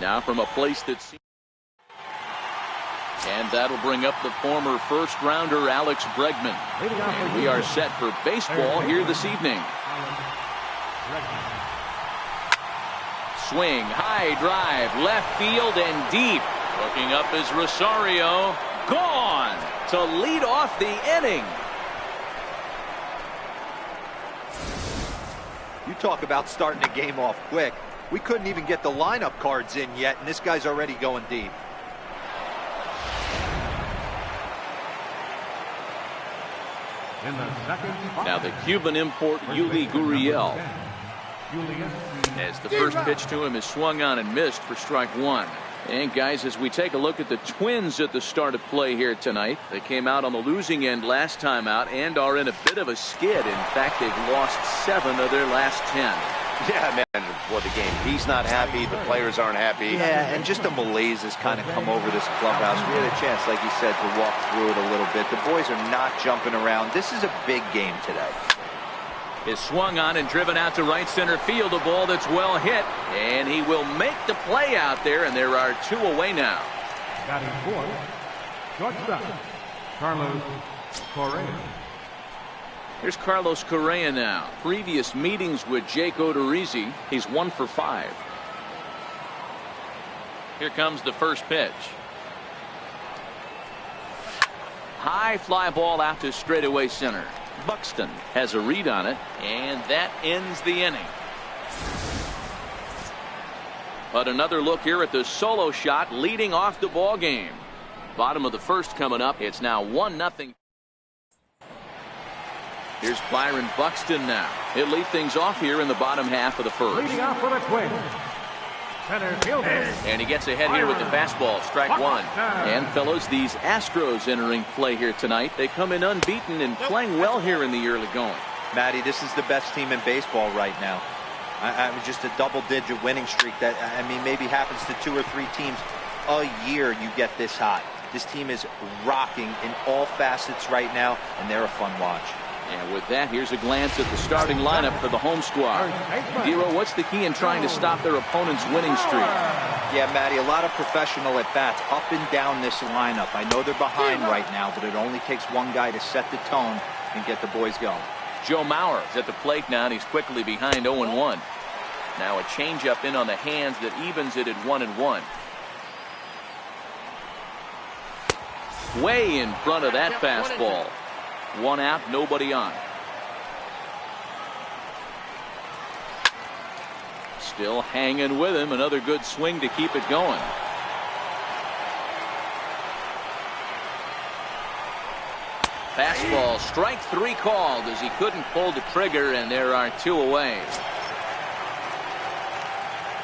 Now from a place that's... And that'll bring up the former first-rounder Alex Bregman. And we are set for baseball here this evening. Swing, high drive, left field and deep. Looking up is Rosario. Gone to lead off the inning. You talk about starting a game off quick. We couldn't even get the lineup cards in yet, and this guy's already going deep. Now the Cuban import Yuli Gurriel, as the first pitch to him is swung on and missed for strike one. And guys, as we take a look at the Twins at the start of play here tonight, they came out on the losing end last time out and are in a bit of a skid. In fact, they've lost 7 of their last 10. Yeah, man, for the game. He's not happy. The players aren't happy. Yeah, and just a malaise has kind of come over this clubhouse. We had a chance, like you said, to walk through it a little bit. The boys are not jumping around. This is a big game today. Is swung on and driven out to right center field. A ball that's well hit, and he will make the play out there, and there are 2 away now. Batting fourth, shortstop, Carlos Correa. Here's Carlos Correa now. Previous meetings with Jake Odorizzi, he's 1 for 5. Here comes the first pitch. High fly ball out to straightaway center. Buxton has a read on it, and that ends the inning. But another look here at the solo shot leading off the ball game. Bottom of the first coming up. It's now 1-0. Here's Byron Buxton now. He'll lead things off here in the bottom half of the first. Leading off for the Twins, center fielder. And he gets ahead here with the fastball, strike one. And fellows, these Astros entering play here tonight. They come in unbeaten and playing well here in the early going. Matty, this is the best team in baseball right now. I mean, just a double-digit winning streak that, I mean, maybe happens to 2 or 3 teams a year. You get this hot. This team is rocking in all facets right now, and they're a fun watch. And with that, here's a glance at the starting lineup for the home squad. Giro, what's the key in trying to stop their opponent's winning streak? Yeah, Matty, a lot of professional at-bats up and down this lineup. I know they're behind right now, but it only takes one guy to set the tone and get the boys going. Joe Mauer is at the plate now, and he's quickly behind 0-1. Now a changeup in on the hands that evens it at 1-1. Way in front of that fastball. 1 out, nobody on. Still hanging with him. Another good swing to keep it going. Fastball, strike 3 called as he couldn't pull the trigger, and there are 2 away.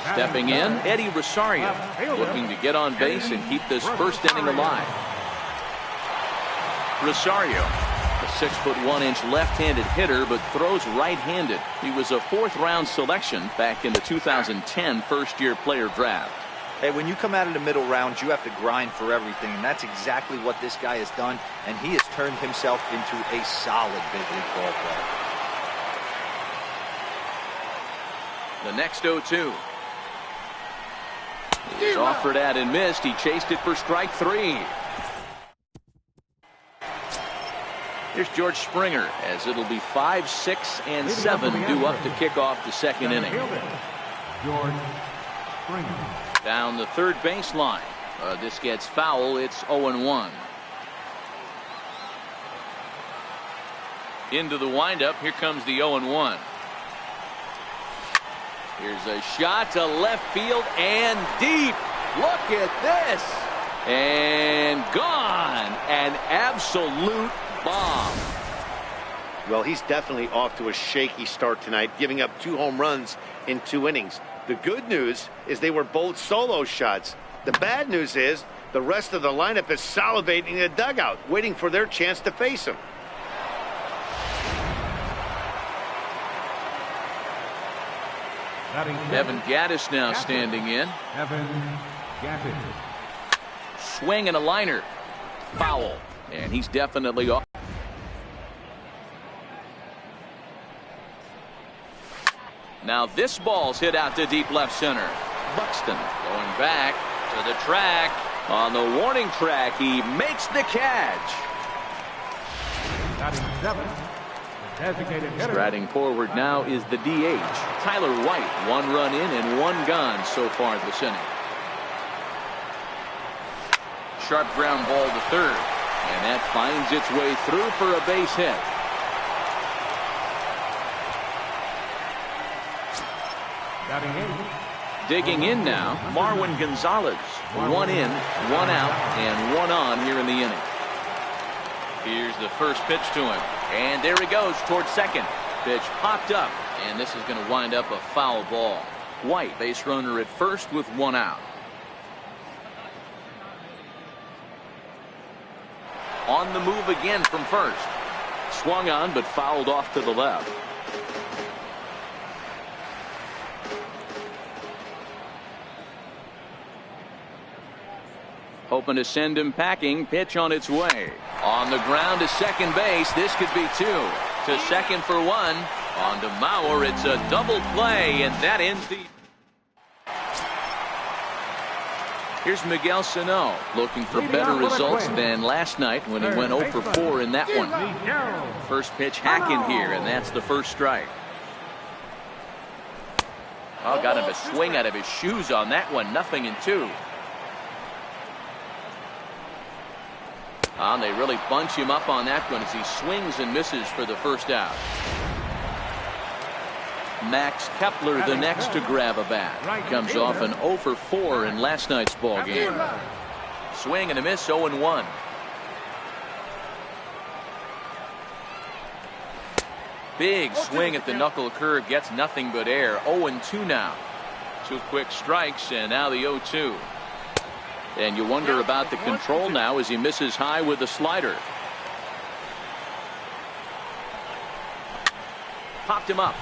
Stepping in, Eddie Rosario, looking to get on base and keep this first inning alive. Rosario, a 6'1" left-handed hitter, but throws right-handed. He was a 4th-round selection back in the 2010 first-year player draft. Hey, when you come out of the middle rounds, you have to grind for everything, and that's exactly what this guy has done, and he has turned himself into a solid big league ball player. The next 0-2. He's offered at and missed. He chased it for strike 3. Here's George Springer, as it'll be 5, 6, and 7 due up to kick off the second inning. George Springer. Down the third baseline. This gets foul. It's 0-1. Into the windup. Here comes the 0-1. Here's a shot to left field and deep. Look at this. And gone. An absolute bomb. Well, he's definitely off to a shaky start tonight, giving up 2 home runs in 2 innings. The good news is they were both solo shots. The bad news is the rest of the lineup is salivating in the dugout, waiting for their chance to face him. Evan Gattis now standing in. Evan Gattis. Swing and a liner. Foul. And he's definitely off. Now this ball's hit out to deep left center. Buxton. Going back to the track. On the warning track, he makes the catch. Batting 7, the designated hitter. Striding forward now is the DH, Tyler White. 1 run in and 1 gone so far this inning. Sharp ground ball to third, and that finds its way through for a base hit. Batting 8. Digging in now, Marwin Gonzalez. 1 in, 1 out, and 1 on here in the inning. Here's the first pitch to him, and there he goes towards second. Pitch popped up, and this is going to wind up a foul ball. White, base runner at first with 1 out. On the move again from first. Swung on, but fouled off to the left. Hoping to send him packing. Pitch on its way. On the ground to second base. This could be 2. To second for 1. On to Mauer. It's a double play, and that ends the... Here's Miguel Sano looking for better results than last night when he went 0 for 4 in that one. First pitch hacking here, and that's the first strike. Oh, got him a swing out of his shoes on that one. 0-2. They really bunch him up on that one as he swings and misses for the first out. Max Kepler the next to grab a bat. Comes off an 0 for 4 in last night's ball game. Swing and a miss, 0-1. Big swing at the knuckle curve, gets nothing but air. 0-2 now. 2 quick strikes, and now the 0-2. And you wonder about the control now as he misses high with the slider. Popped him up.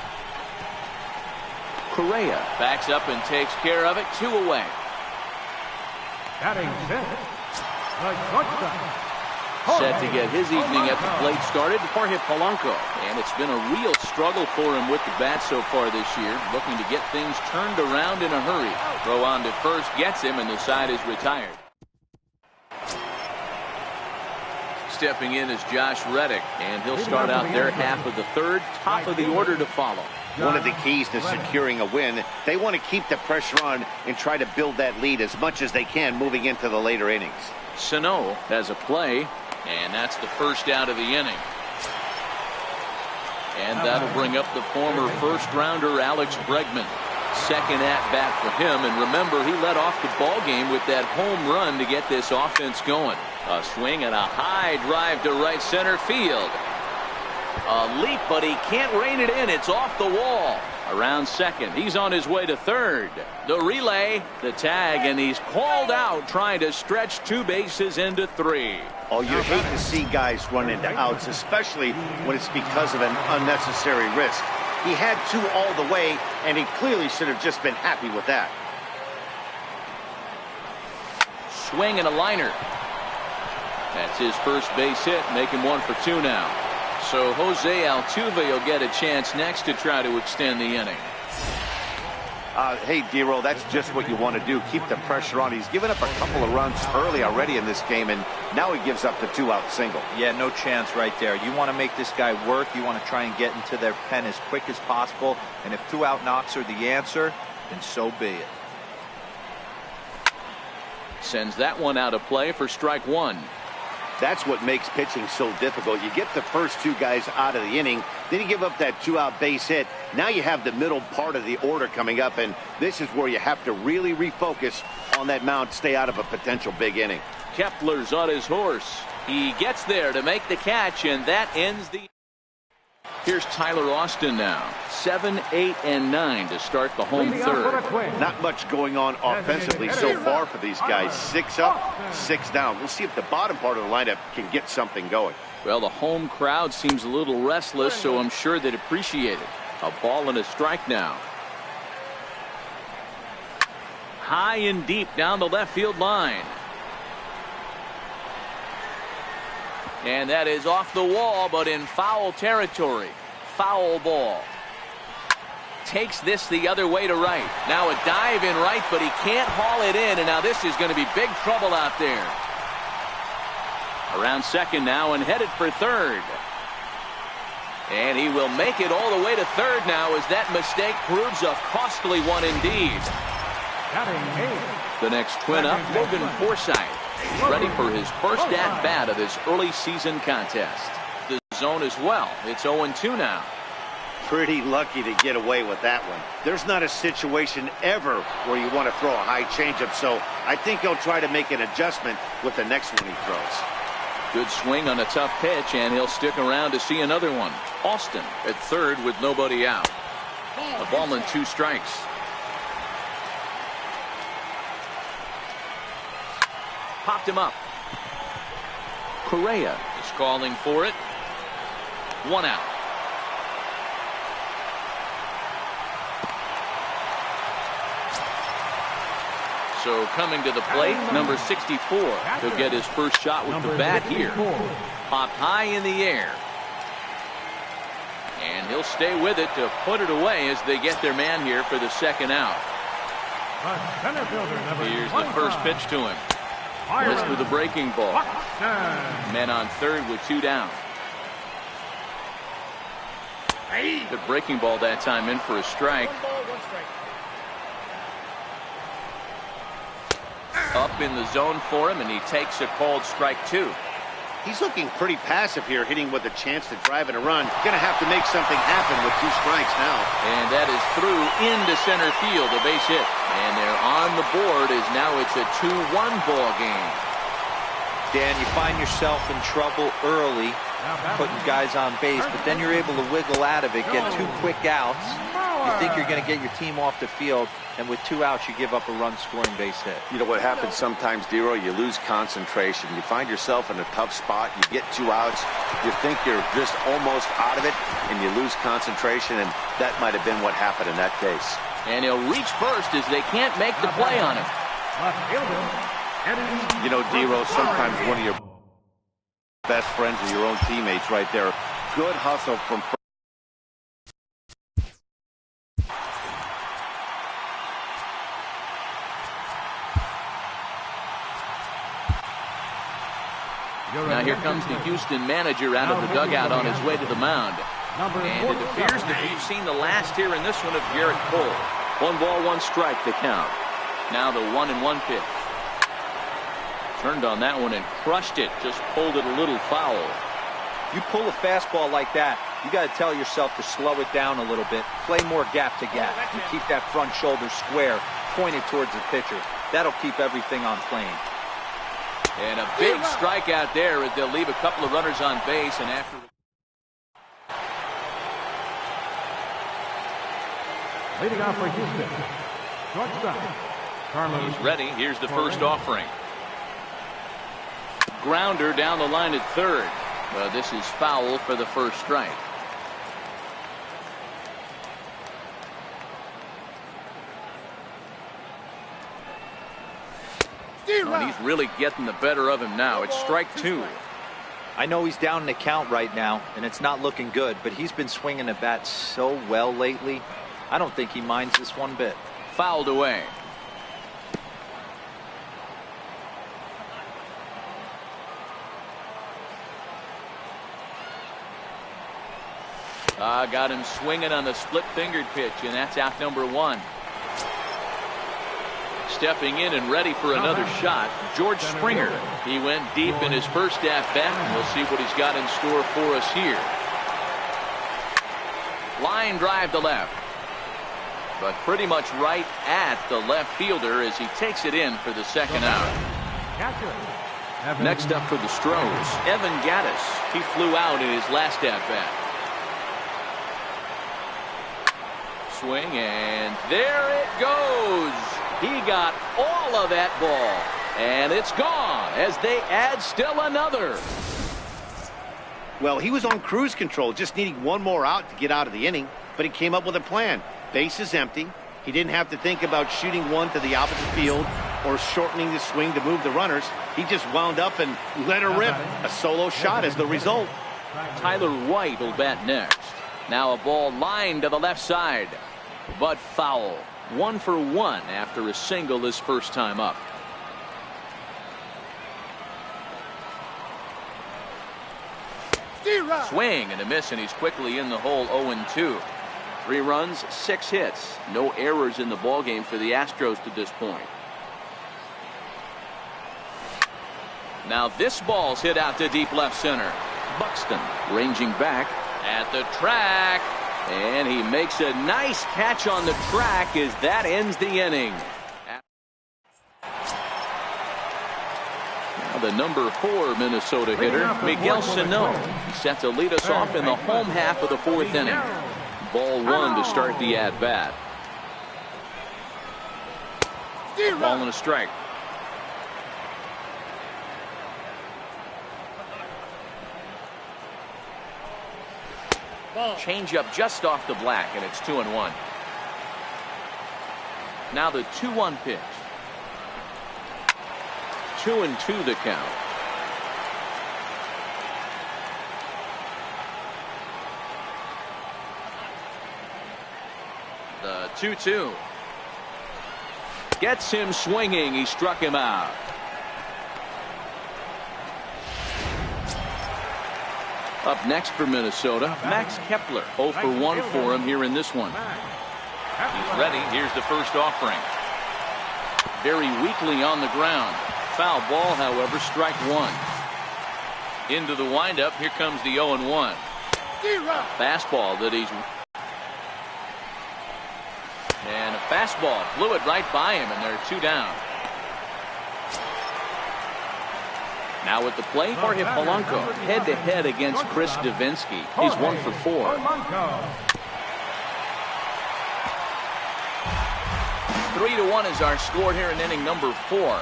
Correa backs up and takes care of it. 2 away. Batting 6, the shortstop. Set to get his evening at the plate started, Jorge Polanco. And it's been a real struggle for him with the bat so far this year. Looking to get things turned around in a hurry. Throw on to first gets him, and the side is retired. Stepping in is Josh Reddick, and he'll start out their half of the third. Top of the order to follow. One of the keys to securing a win, they want to keep the pressure on and try to build that lead as much as they can moving into the later innings. Sano has a play, and that's the first out of the inning. And that'll bring up the former first-rounder Alex Bregman. Second at-bat for him, and remember, he led off the ball game with that home run to get this offense going. A swing and a high drive to right center field. A leap, but he can't rein it in. It's off the wall. Around second. He's on his way to third. The relay, the tag, and he's called out trying to stretch 2 bases into 3. Oh, you hate to see guys run into outs, especially when it's because of an unnecessary risk. He had 2 all the way, and he clearly should have just been happy with that. Swing and a liner. That's his first base hit, making 1 for 2 now. So Jose Altuve will get a chance next to try to extend the inning. Hey, D-Roll, that's just what you want to do. Keep the pressure on. He's given up a couple of runs early already in this game, and now he gives up the 2-out single. Yeah, no chance right there. You want to make this guy work. You want to try and get into their pen as quick as possible. And if 2-out knocks are the answer, then so be it. Sends that one out of play for strike 1. That's what makes pitching so difficult. You get the first 2 guys out of the inning, then you give up that 2-out base hit. Now you have the middle part of the order coming up, and this is where you have to really refocus on that mound, stay out of a potential big inning. Kepler's on his horse. He gets there to make the catch, and that ends the... Here's Tyler Austin now. 7, 8, and 9 to start the home third. Not much going on offensively so far for these guys. 6 up, 6 down. We'll see if the bottom part of the lineup can get something going. Well, the home crowd seems a little restless, so I'm sure they'd appreciate it. A ball and a strike now. High and deep down the left field line. And that is off the wall, but in foul territory. Foul ball. takes this the other way to right. Now a dive in right, but he can't haul it in, and now this is going to be big trouble out there. Around second now and headed for third. And he will make it all the way to third now as that mistake proves a costly one indeed. The next Twin up, Logan Forsythe, ready for his first at-bat of this early season contest. The zone as well. It's 0-2 now. Pretty lucky to get away with that one. There's not a situation ever where you want to throw a high changeup, so I think he'll try to make an adjustment with the next one he throws. Good swing on a tough pitch, and he'll stick around to see another one. Austin at third with nobody out. A ball and 2 strikes. Popped him up. Correa is calling for it. 1 out. So coming to the plate, number 64. He'll get his first shot with the bat here. Popped high in the air. And he'll stay with it to put it away as they get their man here for the second out. Here's the first pitch to him. Missed with the breaking ball. Men on third with 2 down. The breaking ball that time in for a strike. Up in the zone for him, and he takes a called strike 2. He's looking pretty passive here, hitting with a chance to drive in a run. Gonna have to make something happen with 2 strikes now. And that is through into center field, a base hit. And they're on the board as now it's a 2-1 ball game. Dan, you find yourself in trouble early, putting guys on base, but then you're able to wiggle out of it, get 2 quick outs. You think you're going to get your team off the field, and with 2 outs, you give up a run-scoring base hit. You know what happens sometimes, Dero? You lose concentration. You find yourself in a tough spot. You get 2 outs. You think you're just almost out of it, and you lose concentration, and that might have been what happened in that case. And he'll reach first as they can't make the play on him. You know, Dero, sometimes one of your best friends are your own teammates right there. Good hustle from Now here comes the Houston manager out of the dugout on his way to the mound. And it appears that we've seen the last here in this one of Garrett Cole. 1 ball, 1 strike to count. Now the 1-1 pitch. Turned on that one and crushed it. Just pulled it a little foul. You pull a fastball like that, you got to tell yourself to slow it down a little bit. Play more gap to gap. And keep that front shoulder square, pointed towards the pitcher. That'll keep everything on plane. And a big strikeout there as they'll leave a couple of runners on base. And after Leading off for Houston, shortstop, Carlos. he's ready. Here's the first offering. Grounder down the line at third. Well, this is foul for the first strike. And he's really getting the better of him now. It's strike 2. I know he's down in the count right now, and it's not looking good, but he's been swinging the bat so well lately. I don't think he minds this one bit. Fouled away. Got him swinging on the split-fingered pitch, and that's out number 1. Stepping in and ready for another shot, George Springer. He went deep in his first at-bat, and we'll see what he's got in store for us here. Line drive to left. But pretty much right at the left fielder as he takes it in for the second out. Next up for the Stros, Evan Gattis. He flew out in his last at-bat. Swing, and there it goes. He got all of that ball, and it's gone as they add still another. Well, he was on cruise control, just needing 1 more out to get out of the inning, but he came up with a plan. Base is empty. He didn't have to think about shooting one to the opposite field or shortening the swing to move the runners. He just wound up and let her rip. A solo shot as the result. Tyler White will bat next. Now a ball lined to the left side. but foul. 1 for 1 after a single his first time up. Swing and a miss, and he's quickly in the hole. 0-2. 3 runs, 6 hits. No errors in the ballgame for the Astros to this point. Now this ball's hit out to deep left center. Buxton ranging back at the track, and he makes a nice catch on the track as that ends the inning. Now the number 4 Minnesota hitter, Miguel Sano, set to lead us off in the home half of the 4th inning. Ball 1 to start the at-bat. Ball and a strike. Change up just off the black, and it's 2-1. Now the 2-1 pitch. 2-2 the count. The 2-2. Gets him swinging. He struck him out. Up next for Minnesota, Max Kepler. 0 for 1 for him here in this one. He's ready. Here's the first offering. Very weakly on the ground. Foul ball, however, strike 1. Into the windup. Here comes the 0-1. Fastball that he's... And a fastball flew it right by him, and they're 2 down. Now at the plate, Jorge Polanco head-to-head against Chris Davinsky. He's 1 for 4. 3-1 is our score here in inning number 4.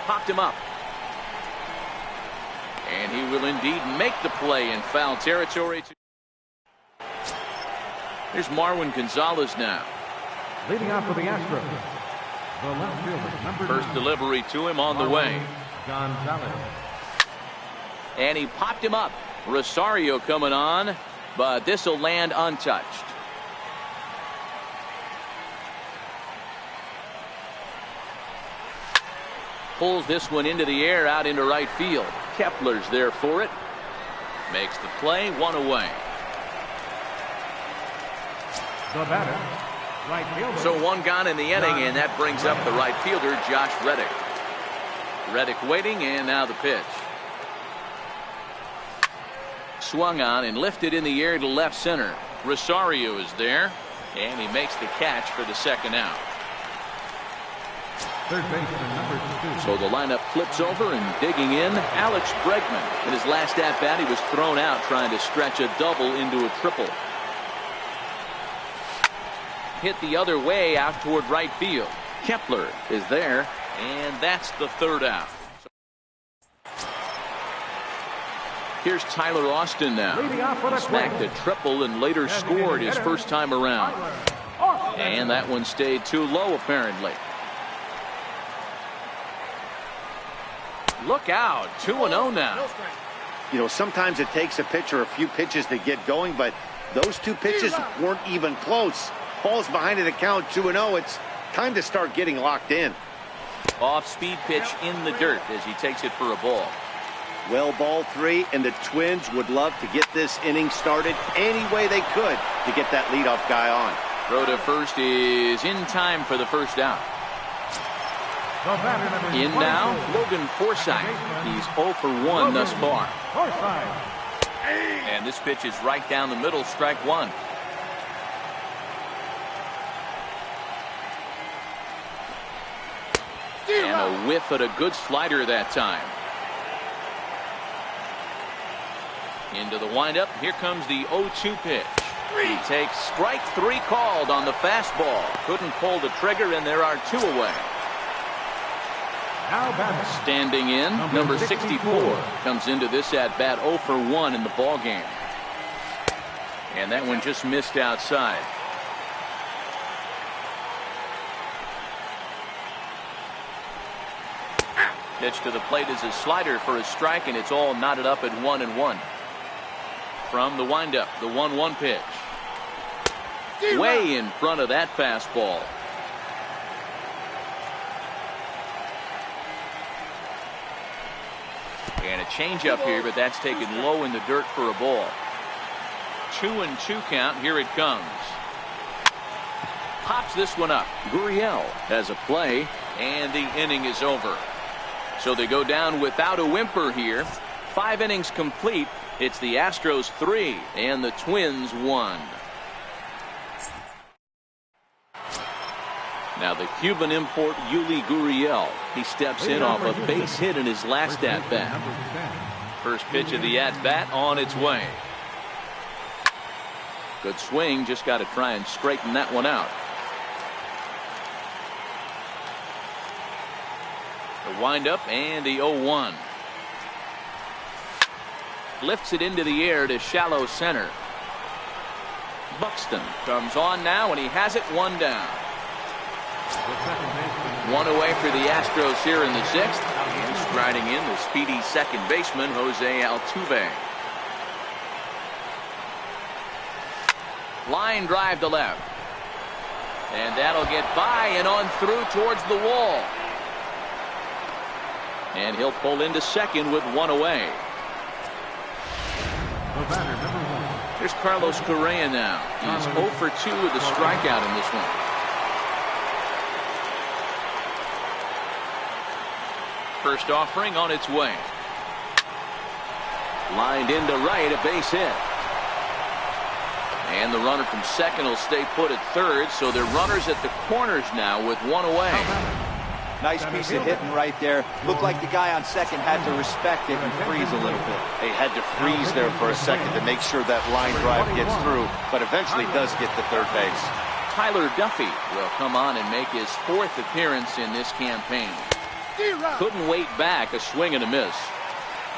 Popped him up. And he will indeed make the play in foul territory. Here's Marwin Gonzalez now. Leading off for the Astros, the left fielder, number First delivery to him on the way. Gonzalez. And he popped him up. Rosario coming on, but this will land untouched. Pulls this one into the air out into right field. Kepler's there for it. Makes the play, 1 away. The batter, right fielder. So 1 gone in the inning, and that brings up the right fielder, Josh Reddick. Reddick waiting, and now the pitch. Swung on and lifted in the air to left center. Rosario is there, and he makes the catch for the 2nd out. Third baseman, number 2. So the lineup flips over, and digging in, Alex Bregman. In his last at-bat, he was thrown out trying to stretch a double into a triple. Hit the other way out toward right field. Kepler is there, and that's the 3rd out. Here's Tyler Austin now. Smacked a triple and later scored his first time around. And that one stayed too low, apparently. Look out, 2-0 now. You know, sometimes it takes a pitcher a few pitches to get going, but those 2 pitches weren't even close. Falls behind in the count, 2-0. It's time to start getting locked in. Off-speed pitch in the dirt as he takes it for a ball. Well, ball 3, and the Twins would love to get this inning started any way they could to get that leadoff guy on. Throw to first is in time for the first out. In now, Logan Forsythe. He's 0 for 1 thus far. And this pitch is right down the middle, strike 1. And a whiff at a good slider that time. Into the windup. Here comes the 0-2 pitch. He takes strike 3 called on the fastball. Couldn't pull the trigger, and there are 2 away. Standing in, number 64 comes into this at bat 0 for 1 in the ball game. And that one just missed outside. Pitch to the plate is a slider for a strike, and it's all knotted up at 1-1. From the windup, the 1-1 pitch. way in front of that fastball. And a changeup here, but that's taken low in the dirt for a ball. 2-2 count. Here it comes. Pops this one up. Gurriel has a play, and the inning is over. So they go down without a whimper here. 5 innings complete. It's the Astros 3 and the Twins 1. Now the Cuban import Yuli Gurriel. He steps in off a base hit in his last at-bat. First pitch of the at-bat on its way. Good swing, just got to try and straighten that one out. The windup and the 0-1. Lifts it into the air to shallow center. Buxton comes on now, and he has it 1 down. 1 away for the Astros here in the 6th. And striding in, the speedy second baseman, Jose Altuve. Line drive to left. And that'll get by and on through towards the wall. And he'll pull into second with 1 away. Here's Carlos Correa now. He's 0 for 2 with a strikeout in this one. First offering on its way. Lined into right, a base hit. And the runner from second will stay put at third, so they're runners at the corners now with 1 away. Nice piece of hitting right there. Looked like the guy on second had to respect it and freeze a little bit. He had to freeze there for a second to make sure that line drive gets through, but eventually does get to third base. Tyler Duffy will come on and make his 4th appearance in this campaign. Couldn't wait back, a swing and a miss.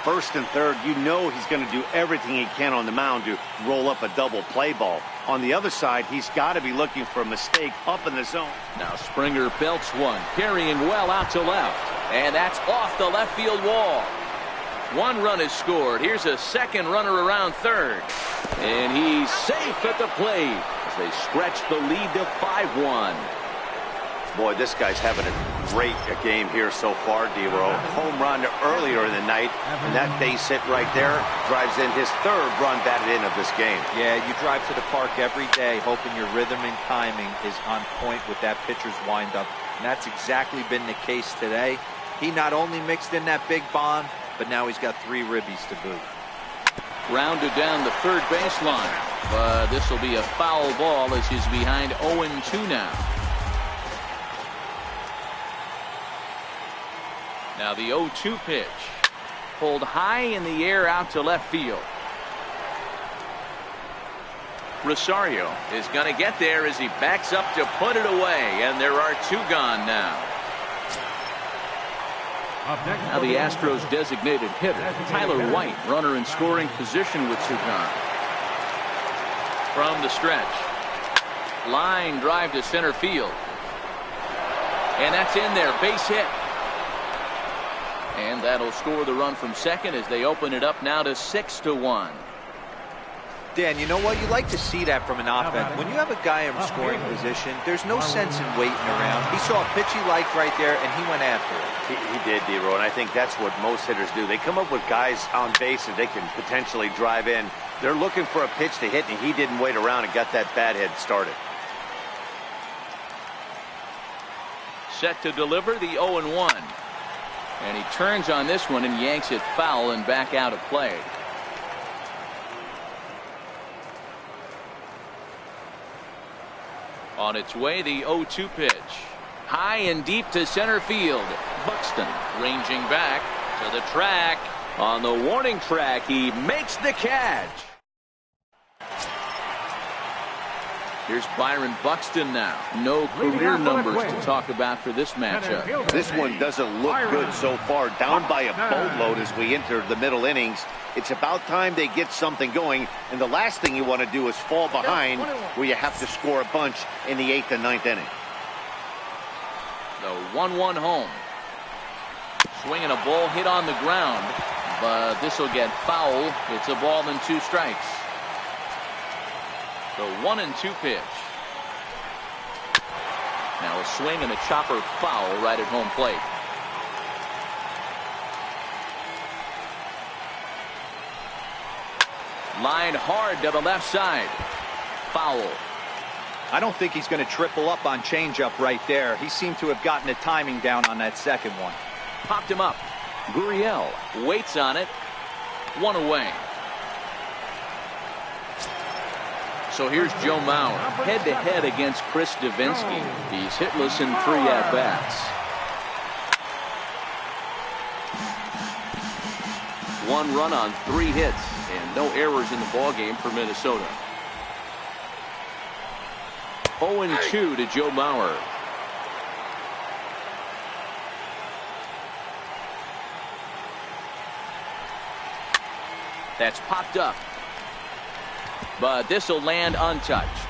First and third, you know he's going to do everything he can on the mound to roll up a double play ball. On the other side, he's got to be looking for a mistake up in the zone. Now Springer belts one, carrying well out to left. And that's off the left field wall. 1 run is scored. Here's a second runner around third. And he's safe at the plate as they stretch the lead to 5-1. Boy, this guy's having a great game here so far, D-Row. Home run earlier in the night, and that base hit right there drives in his 3rd run batted in of this game. Yeah, you drive to the park every day hoping your rhythm and timing is on point with that pitcher's windup, and that's exactly been the case today. He not only mixed in that big bomb, but now he's got 3 ribbies to boot. Grounded down the third baseline, but this will be a foul ball as he's behind 0-2 now. Now the 0-2 pitch. Pulled high in the air out to left field. Rosario is going to get there as he backs up to put it away, and there are 2 gone now. Now the Astros designated hitter, Tyler White, runner in scoring position with 2 gone. From the stretch. Line drive to center field. And that's in there, base hit. And that'll score the run from second as they open it up now to 6-1. Dan, you know what? You like to see that from an offense. When you have a guy in scoring position, there's no sense in waiting around. He saw a pitch he liked right there, and he went after it. He did, D-Row, and I think that's what most hitters do. They come up with guys on base that they can potentially drive in. They're looking for a pitch to hit, and he didn't wait around and got that bat head started. Set to deliver the 0-1. And he turns on this one and yanks it foul and back out of play. On its way, the 0-2 pitch. High and deep to center field. Buxton ranging back to the track. On the warning track, he makes the catch. Here's Byron Buxton now. No career numbers to talk about for this matchup. This one doesn't look good so far. Down by a boatload as we enter the middle innings. It's about time they get something going. And the last thing you want to do is fall behind where you have to score a bunch in the 8th and 9th inning. The 1-1 home. Swinging a ball hit on the ground. But this will get foul. It's a ball and 2 strikes. The 1-2 pitch. Now a swing and a chopper foul right at home plate. Line hard to the left side. Foul. I don't think he's going to triple up on changeup right there. He seemed to have gotten the timing down on that second one. Popped him up. Gurriel waits on it. One away. So here's Joe Mauer head-to-head against Chris Devenski. He's hitless in 3 at-bats. One run on 3 hits and no errors in the ballgame for Minnesota. 0-2 to Joe Mauer. That's popped up. But this will land untouched.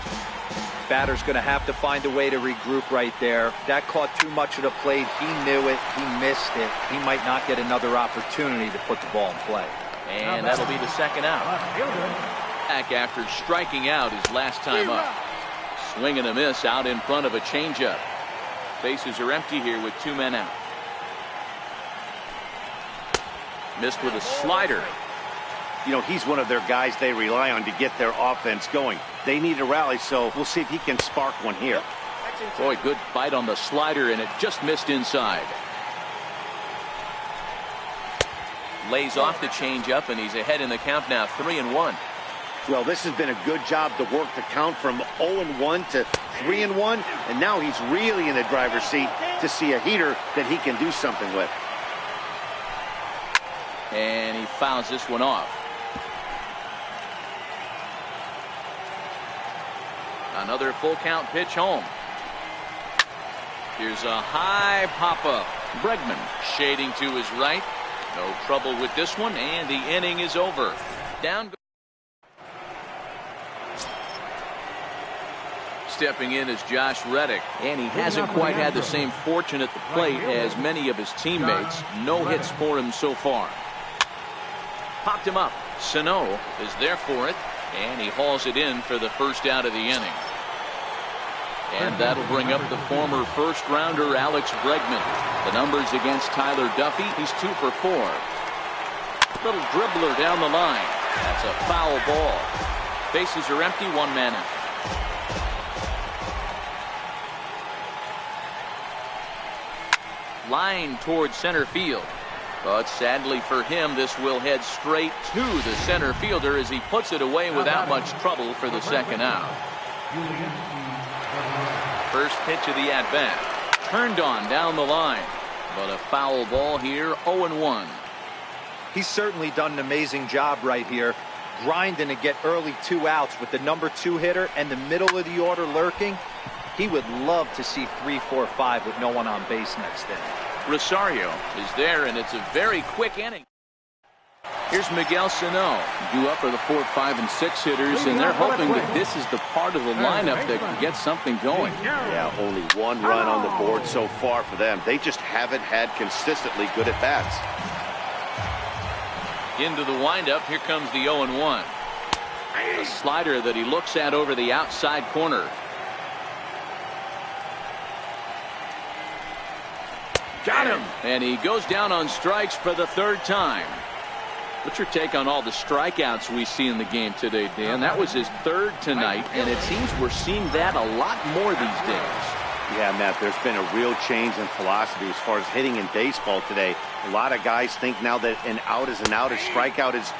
Batter's going to have to find a way to regroup right there. That caught too much of the plate. He knew it. He missed it. He might not get another opportunity to put the ball in play. And that'll be the second out. Back after striking out his last time up. Swing and a miss out in front of a changeup. Bases are empty here with 2 men out. Missed with a slider. You know, he's one of their guys they rely on to get their offense going. They need a rally, so we'll see if he can spark one here. Boy, good bite on the slider, and it just missed inside. Lays off the changeup, and he's ahead in the count now, 3-1. Well, this has been a good job to work the count from 0-1 to 3-1, and now he's really in the driver's seat to see a heater that he can do something with. And he fouls this one off. Another full count pitch home. Here's a high pop-up. Bregman shading to his right. No trouble with this one, and the inning is over. Down. Stepping in is Josh Reddick, and he hasn't quite had the same fortune at the plate as many of his teammates. No hits for him so far. Popped him up. Sano is there for it, and he hauls it in for the first out of the inning. And that'll bring up the former first-rounder Alex Bregman. The numbers against Tyler Duffy, he's 2 for 4. Little dribbler down the line. That's a foul ball. Bases are empty, 1 man out. Line towards center field. But sadly for him, this will head straight to the center fielder as he puts it away without much trouble for the second out. First pitch of the at-bat. Turned on down the line. But a foul ball here, 0-1. He's certainly done an amazing job right here, grinding to get early 2 outs with the number 2 hitter and the middle of the order lurking. He would love to see 3, 4, 5 with no one on base next inning. Rosario is there, and it's a very quick inning. Here's Miguel Sano, due up for the 4, 5, and 6 hitters, and they're hoping that this is the part of the lineup that can get something going. Yeah, only 1 run on the board so far for them. They just haven't had consistently good at-bats. Into the windup, here comes the 0-1. A slider that he looks at over the outside corner. Got him! And he goes down on strikes for the 3rd time. What's your take on all the strikeouts we see in the game today, Dan? That was his 3rd tonight, and it seems we're seeing that a lot more these days. Yeah, Matt, there's been a real change in philosophy as far as hitting in baseball today. A lot of guys think now that an out is an out, a strikeout is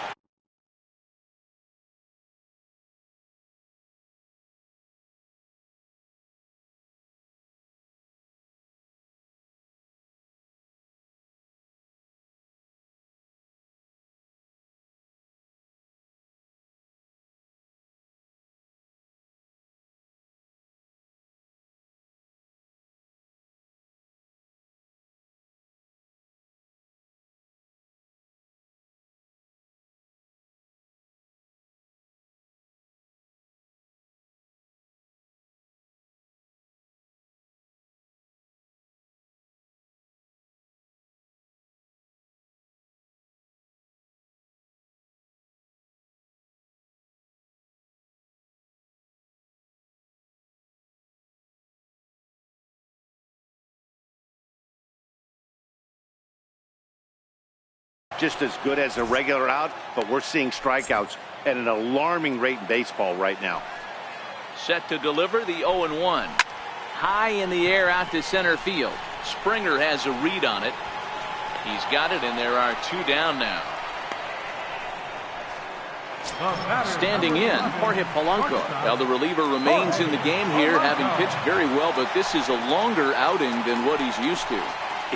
just as good as a regular out, but we're seeing strikeouts at an alarming rate in baseball right now. Set to deliver the 0-1. High in the air out to center field. Springer has a read on it. He's got it, and there are 2 down now. Standing in, Jorge Polanco. Now the reliever remains in the game here, having pitched very well, but this is a longer outing than what he's used to.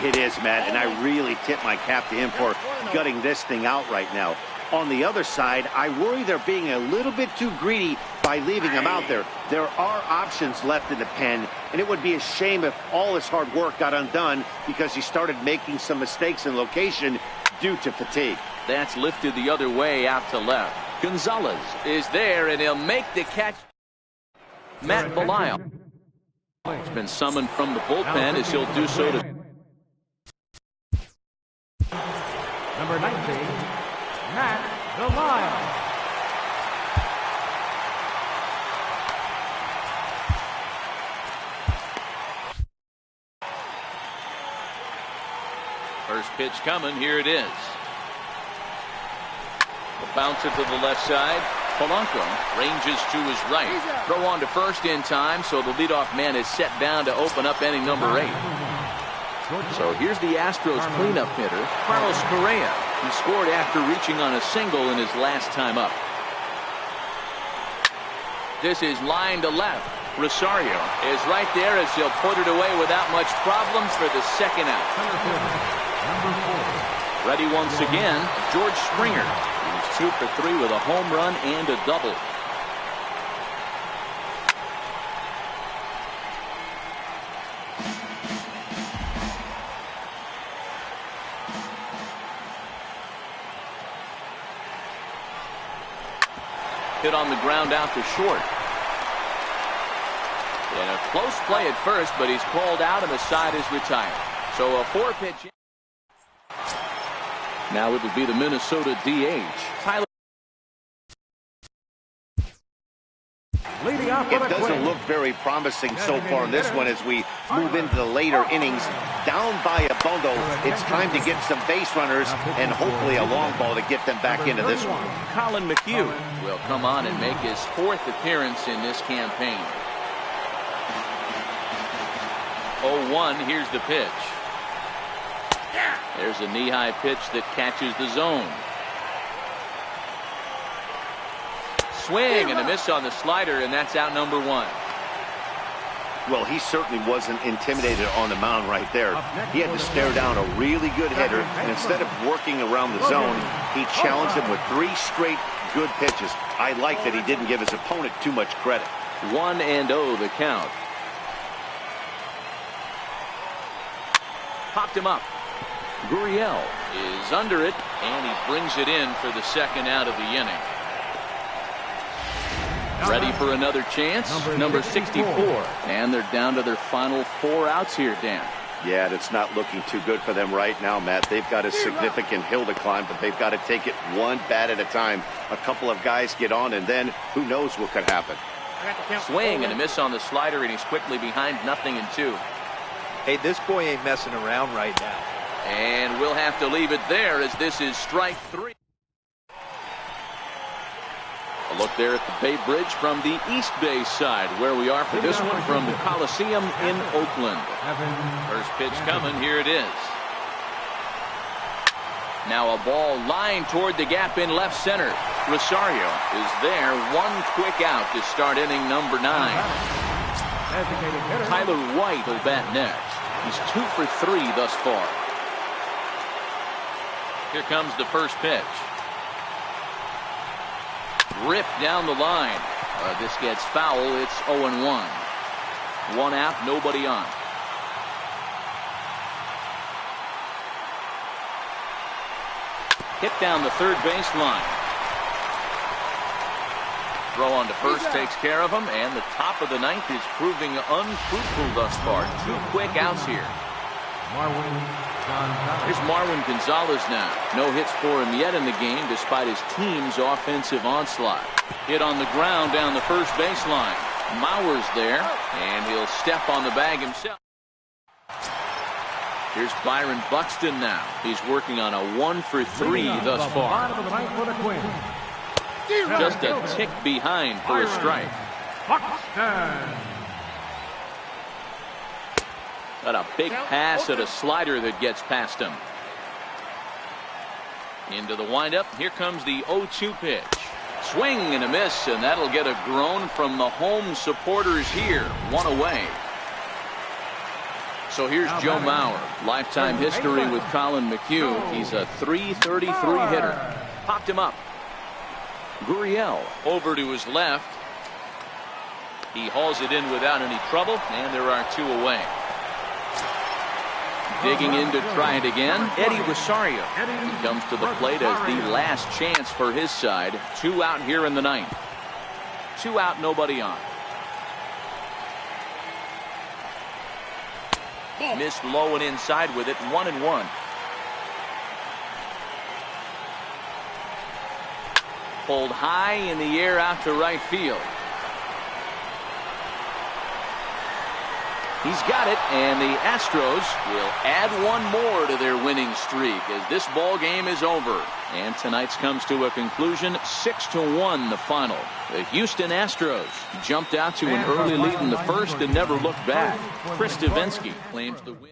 It is, Matt, and I really tip my cap to him for gutting this thing out right now. On the other side, I worry they're being a little bit too greedy by leaving him out there. There are options left in the pen, and it would be a shame if all his hard work got undone because he started making some mistakes in location due to fatigue. That's lifted the other way out to left. Gonzalez is there, and he'll make the catch. Matt Belisle has been summoned from the bullpen as he'll do so to number 19, Matt Belisle. First pitch coming. Here it is. Bounce it to the left side. Polanco ranges to his right. Throw on to first in time, so the leadoff man is set down to open up inning number 8. So here's the Astros cleanup hitter, Carlos Correa. He scored after reaching on a single in his last time up. This is line to left. Rosario is right there as he'll put it away without much problems for the second out. Ready once again, George Springer. 2 for 3 with a home run and a double. Hit on the ground out to short. And a close play at first, but he's called out and the side is retired. So a 4-pitch. Now it would be the Minnesota DH. Tyler. It doesn't look very promising so far in this one as we move into the later innings. Down by a bundle, it's time to get some base runners and hopefully a long ball to get them back into this one. Colin McHugh will come on and make his 4th appearance in this campaign. 0-1, here's the pitch. There's a knee-high pitch that catches the zone. Swing and a miss on the slider, and that's out number 1. Well, he certainly wasn't intimidated on the mound right there. He had to stare down a really good hitter, and instead of working around the zone, he challenged him with 3 straight good pitches. I like that he didn't give his opponent too much credit. 1-0 the count. Popped him up. Gurriel is under it, and he brings it in for the second out of the inning. Ready for another chance, number 64. And they're down to their final 4 outs here, Dan. Yeah, that's not looking too good for them right now, Matt. They've got a significant hill to climb, but they've got to take it one bat at a time. A couple of guys get on, and then who knows what could happen. Swing and a miss on the slider, and he's quickly behind 0-2. Hey, this boy ain't messing around right now. And we'll have to leave it there as this is strike 3. A look there at the Bay Bridge from the East Bay side, where we are for this one from the Coliseum in Oakland. First pitch coming. Here it is. Now a ball lined toward the gap in left center. Rosario is there. 1 quick out to start inning number 9. Tyler White will bat next. He's 2 for 3 thus far. Here comes the first pitch. Ripped down the line. This gets foul. It's 0-1. 1 out, nobody on. Hit down the third baseline. Throw on to first takes care of him, and the top of the 9th is proving unfruitful thus far. 2 quick outs here. Here's Marwin Gonzalez now. No hits for him yet in the game despite his team's offensive onslaught. Hit on the ground down the first baseline. Mauer's there, and he'll step on the bag himself. Here's Byron Buxton now. He's working on a 1 for 3 thus far. Just a tick behind for a strike. Got a big pass at a slider that gets past him. Into the windup. Here comes the 0-2 pitch. Swing and a miss, and that'll get a groan from the home supporters here. 1 away. So here's Joe Mauer. Lifetime history with Colin McHugh. He's a .333 hitter. Popped him up. Gurriel over to his left. He hauls it in without any trouble, and there are 2 away. Digging in to try it again, Eddie Rosario. He comes to the plate as the last chance for his side. 2 out here in the 9th. 2 out, nobody on. Missed low and inside with it. 1-1. Pulled high in the air out to right field. He's got it, and the Astros will add 1 more to their winning streak as this ball game is over. And tonight's comes to a conclusion, 6-1 the final. The Houston Astros jumped out to an early lead in the first and never looked back. Chris Devenski claims the win.